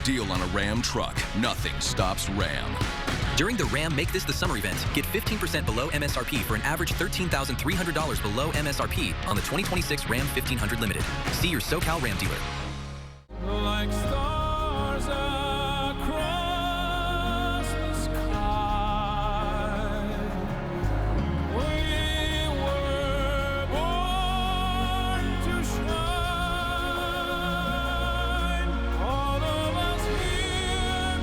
Deal on a Ram truck. Nothing stops Ram. During the Ram Make This the Summer event, get 15% below MSRP for an average $13,300 below MSRP on the 2026 Ram 1500 Limited. See your SoCal Ram dealer. Like stars across the sky, we were born to shine. All of us here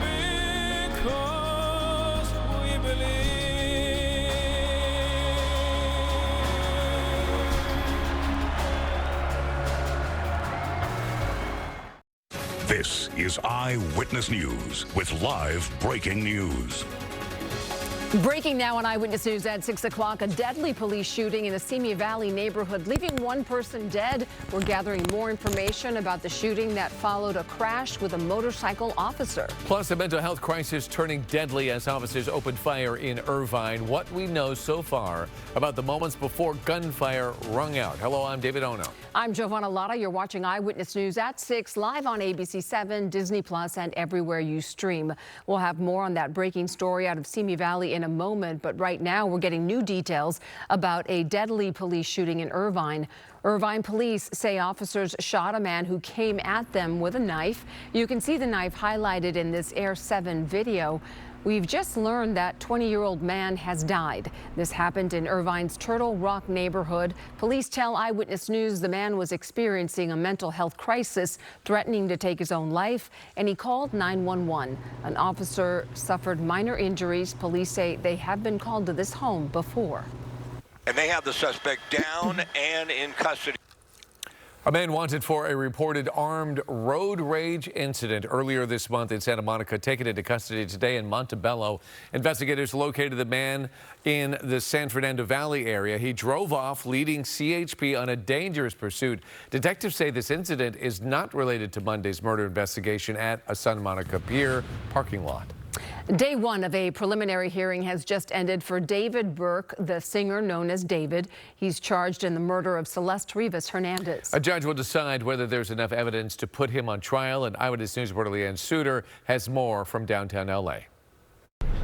because we believe. This is Eyewitness News with live breaking news. Breaking now on Eyewitness News at 6 o'clock, a deadly police shooting in a Simi Valley neighborhood, leaving one person dead. We're gathering more information about the shooting that followed a crash with a motorcycle officer. Plus, a mental health crisis turning deadly as officers opened fire in Irvine. What we know so far about the moments before gunfire rung out. Hello, I'm David Ono. I'm Giovanna Lotta. You're watching Eyewitness News at 6, live on ABC 7, Disney Plus, and everywhere you stream. We'll have more on that breaking story out of Simi Valley in a moment, but right now we're getting new details about a deadly police shooting in Irvine. Irvine police say officers shot a man who came at them with a knife. You can see the knife highlighted in this Air 7 video. We've just learned that 20-year-old man has died. This happened in Irvine's Turtle Rock neighborhood. Police tell Eyewitness News the man was experiencing a mental health crisis, threatening to take his own life, and he called 911. An officer suffered minor injuries. Police say they have been called to this home before. And they have the suspect down and in custody. A man wanted for a reported armed road rage incident earlier this month in Santa Monica, taken into custody today in Montebello. Investigators located the man in the San Fernando Valley area. He drove off, leading CHP on a dangerous pursuit. Detectives say this incident is not related to Monday's murder investigation at a Santa Monica Pier parking lot. Day one of a preliminary hearing has just ended for David Burke, the singer known as David. He's charged in the murder of Celeste Rivas Hernandez. A judge will decide whether there's enough evidence to put him on trial, and Eyewitness News reporter Leanne Suter has more from downtown L.A.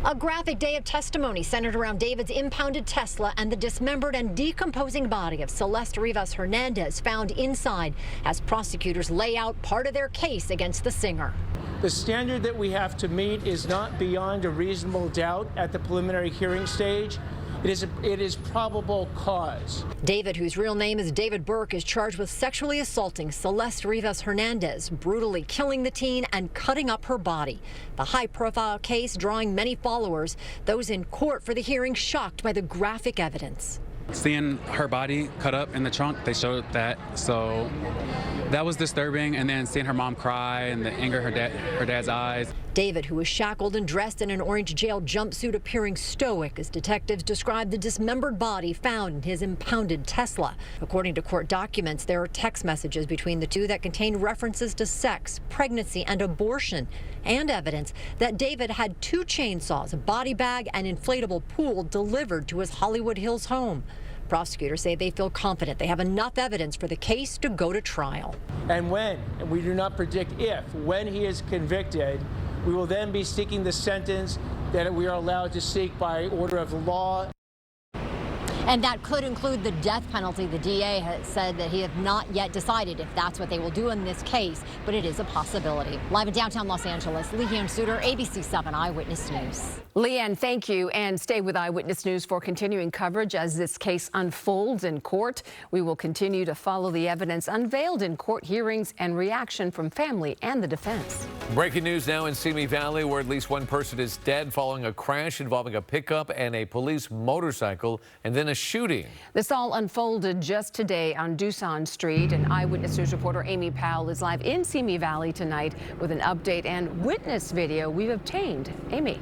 A graphic day of testimony centered around David's impounded Tesla and the dismembered and decomposing body of Celeste Rivas Hernandez found inside as prosecutors lay out part of their case against the singer. The standard that we have to meet is not beyond a reasonable doubt at the preliminary hearing stage. It is probable cause. David, whose real name is David Burke, is charged with sexually assaulting Celeste Rivas Hernandez, brutally killing the teen and cutting up her body. The high-profile case drawing many followers, those in court for the hearing shocked by the graphic evidence. Seeing her body cut up in the trunk, they showed that, so that was disturbing. And then seeing her mom cry and the anger in her dad's eyes. David, who was shackled and dressed in an orange jail jumpsuit, appearing stoic as detectives described the dismembered body found in his impounded Tesla. According to court documents, there are text messages between the two that contain references to sex, pregnancy, and abortion, and evidence that David had 2 chainsaws, a body bag, and inflatable pool delivered to his Hollywood Hills home. Prosecutors say they feel confident they have enough evidence for the case to go to trial. And when, and we do not predict if, when he is convicted, we will then be seeking the sentence that we are allowed to seek by order of law. And that could include the death penalty. The DA has said that he has not yet decided if that's what they will do in this case, but it is a possibility. Live in downtown Los Angeles, Leanne Suter, ABC 7 Eyewitness News. Leanne, thank you, and stay with Eyewitness News for continuing coverage as this case unfolds in court. We will continue to follow the evidence unveiled in court hearings and reaction from family and the defense. Breaking news now in Simi Valley, where at least one person is dead following a crash involving a pickup and a police motorcycle, and then a shooting. This all unfolded just today on Doosan Street, and Eyewitness News reporter Amy Powell is live in Simi Valley tonight with an update and witness video we've obtained. Amy.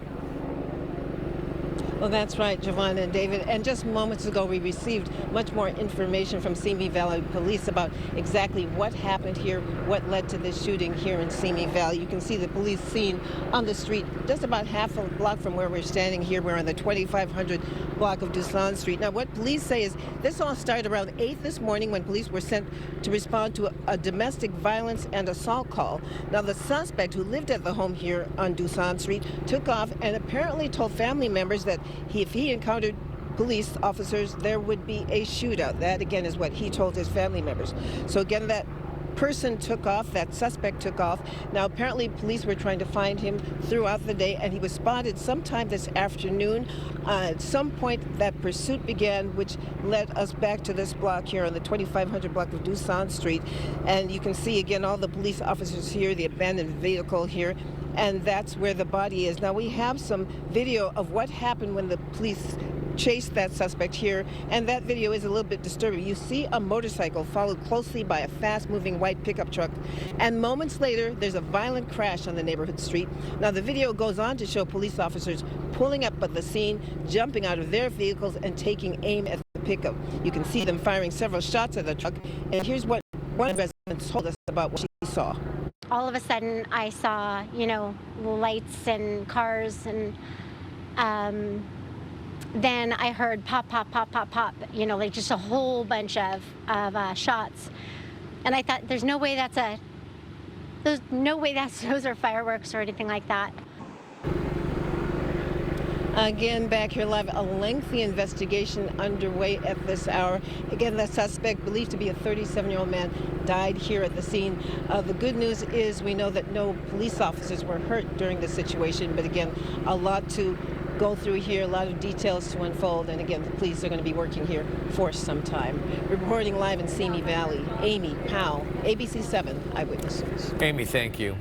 Well, that's right, Giovanna and David. And just moments ago, we received much more information from Simi Valley Police about exactly what happened here, what led to this shooting here in Simi Valley. You can see the police scene on the street just about half a block from where we're standing here. We're on the 2500 block of Dusan Street. Now, what police say is this all started around 8 this morning when police were sent to respond to a domestic violence and assault call. Now, the suspect who lived at the home here on Dusan Street took off and apparently told family members that if he encountered police officers, there would be a shootout. That, again, is what he told his family members. So, again, that person took off, that suspect took off. Now, apparently, police were trying to find him throughout the day, and he was spotted sometime this afternoon. At some point, that pursuit began, which led us back to this block here on the 2500 block of Dusan Street. And you can see, again, all the police officers here, the abandoned vehicle here, and that's where the body is. Now, we have some video of what happened when the police chased that suspect here, and that video is a little bit disturbing. You see a motorcycle followed closely by a fast-moving white pickup truck, and moments later, there's a violent crash on the neighborhood street. Now, the video goes on to show police officers pulling up at the scene, jumping out of their vehicles, and taking aim at the pickup. You can see them firing several shots at the truck, and here's what one of the residents told us about what she saw. All of a sudden, I saw, lights and cars, and then I heard pop, pop, pop, pop, pop, like just a whole bunch of shots. And I thought, there's no way those are fireworks or anything like that. Again, back here live, a lengthy investigation underway at this hour. Again, the suspect, believed to be a 37-year-old man, died here at the scene. The good news is we know that no police officers were hurt during the situation, but again, a lot to go through here, a lot of details to unfold, and again, the police are going to be working here for some time. Reporting live in Simi Valley, Amy Powell, ABC 7 Eyewitness News. Amy, thank you.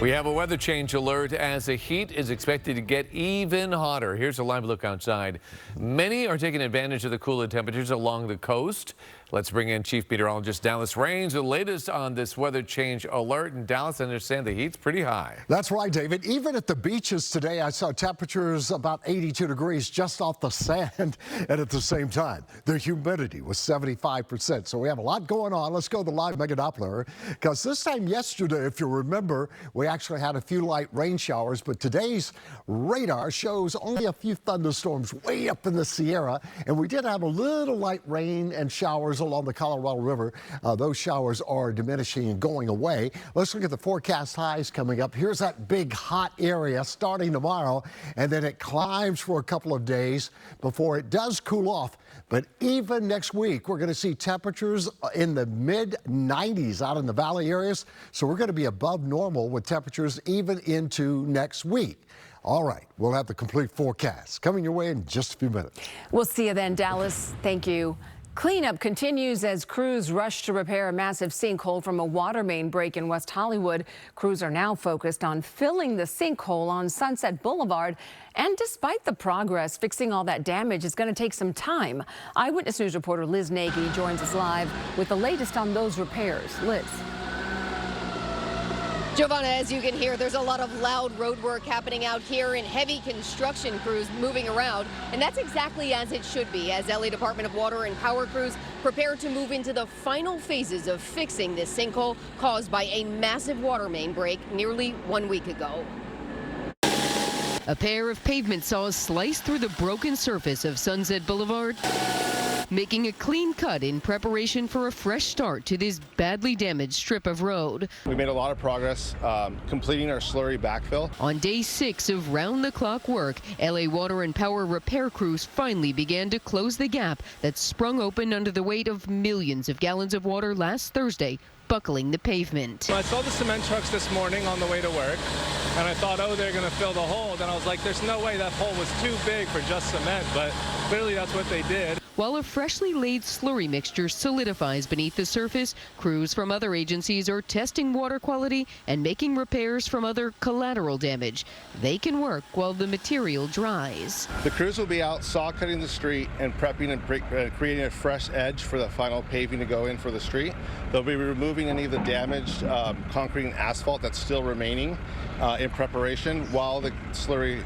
We have a weather change alert as the heat is expected to get even hotter. Here's a live look outside. Many are taking advantage of the cooler temperatures along the coast. Let's bring in Chief Meteorologist Dallas Raines, the latest on this weather change alert. And Dallas, I understand the heat's pretty high. That's right, David. Even at the beaches today, I saw temperatures about 82 degrees just off the sand. And at the same time, the humidity was 75%. So we have a lot going on. Let's go to the live Mega Doppler, because this time yesterday, if you remember, we actually had a few light rain showers. But today's radar shows only a few thunderstorms way up in the Sierra. And we did have a little light rain and showers along the Colorado River. Those showers are diminishing and going away. Let's look at the forecast highs coming up. Here's that big hot area starting tomorrow, and then it climbs for a couple of days before it does cool off. But even next week, we're going to see temperatures in the mid-90s out in the valley areas. So we're going to be above normal with temperatures even into next week. All right, we'll have the complete forecast coming your way in just a few minutes. We'll see you then, Dallas. Thank you. Cleanup continues as crews rush to repair a massive sinkhole from a water main break in West Hollywood. Crews are now focused on filling the sinkhole on Sunset Boulevard. And despite the progress, fixing all that damage is going to take some time. Eyewitness News reporter Liz Nagy joins us live with the latest on those repairs. Liz. Giovanna, as you can hear, there's a lot of loud road work happening out here and heavy construction crews moving around. And that's exactly as it should be, as LA Department of Water and Power crews prepare to move into the final phases of fixing this sinkhole caused by a massive water main break nearly 1 week ago. A pair of pavement saws sliced through the broken surface of Sunset Boulevard, making a clean cut in preparation for a fresh start to this badly damaged strip of road. We made a lot of progress completing our slurry backfill. On day 6 of round-the-clock work, LA Water and Power repair crews finally began to close the gap that sprung open under the weight of millions of gallons of water last Thursday, buckling the pavement. I saw the cement trucks this morning on the way to work, and I thought, oh, they're going to fill the hole. Then I was like, there's no way that hole was too big for just cement, but clearly that's what they did. While a freshly laid slurry mixture solidifies beneath the surface, crews from other agencies are testing water quality and making repairs from other collateral damage. They can work while the material dries. The crews will be out saw cutting the street and prepping and creating a fresh edge for the final paving to go in for the street. They'll be removing any of the damaged concrete and asphalt that's still remaining in preparation while the slurry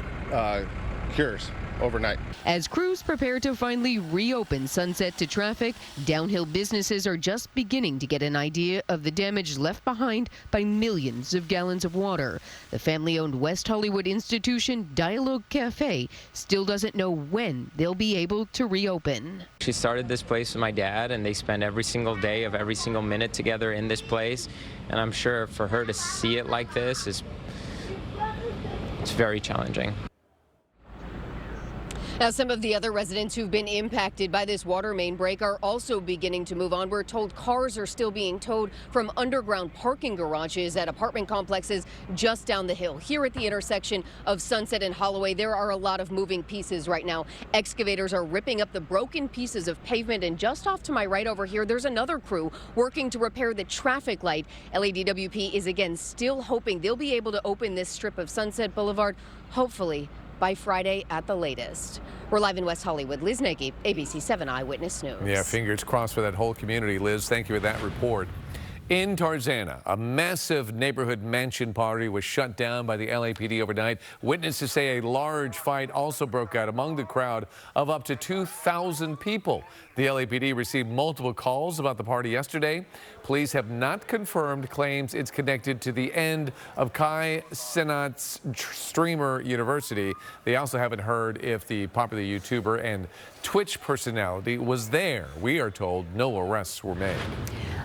cures overnight. As crews prepare to finally reopen Sunset to traffic, downhill businesses are just beginning to get an idea of the damage left behind by millions of gallons of water. The family-owned West Hollywood institution Dialogue Cafe still doesn't know when they'll be able to reopen. She started this place with my dad, and they spend every single day of every single minute together in this place. And I'm sure for her to see it like this it's very challenging. Now, some of the other residents who've been impacted by this water main break are also beginning to move on. We're told cars are still being towed from underground parking garages at apartment complexes just down the hill. Here at the intersection of Sunset and Holloway, there are a lot of moving pieces right now. Excavators are ripping up the broken pieces of pavement, and just off to my right over here, there's another crew working to repair the traffic light. LADWP is again still hoping they'll be able to open this strip of Sunset Boulevard, hopefully by Friday at the latest. We're live in West Hollywood. Liz Nagy, ABC 7 Eyewitness News. Yeah, fingers crossed for that whole community, Liz. Thank you for that report. In Tarzana, a massive neighborhood mansion party was shut down by the LAPD overnight. Witnesses say a large fight also broke out among the crowd of up to 2,000 people. The LAPD received multiple calls about the party yesterday. Police have not confirmed claims it's connected to the end of Kai Cenat's Streamer University. They also haven't heard if the popular YouTuber and Twitch personality was there. We are told no arrests were made.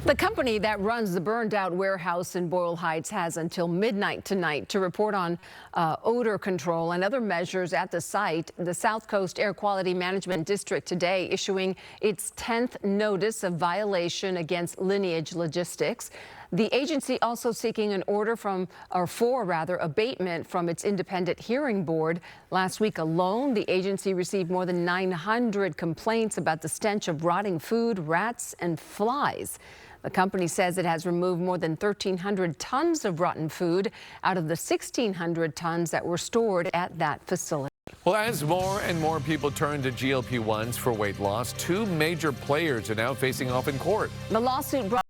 The company that runs the burned out warehouse in Boyle Heights has until midnight tonight to report on odor control and other measures at the site. The South Coast Air Quality Management District today issuing its 10th notice of violation against Lineage Logistics. The agency also seeking an order for abatement from its independent hearing board. Last week alone, the agency received more than 900 complaints about the stench of rotting food, rats, and flies. The company says it has removed more than 1,300 tons of rotten food out of the 1,600 tons that were stored at that facility. Well, as more and more people turn to GLP-1s for weight loss, two major players are now facing off in court. The lawsuit brought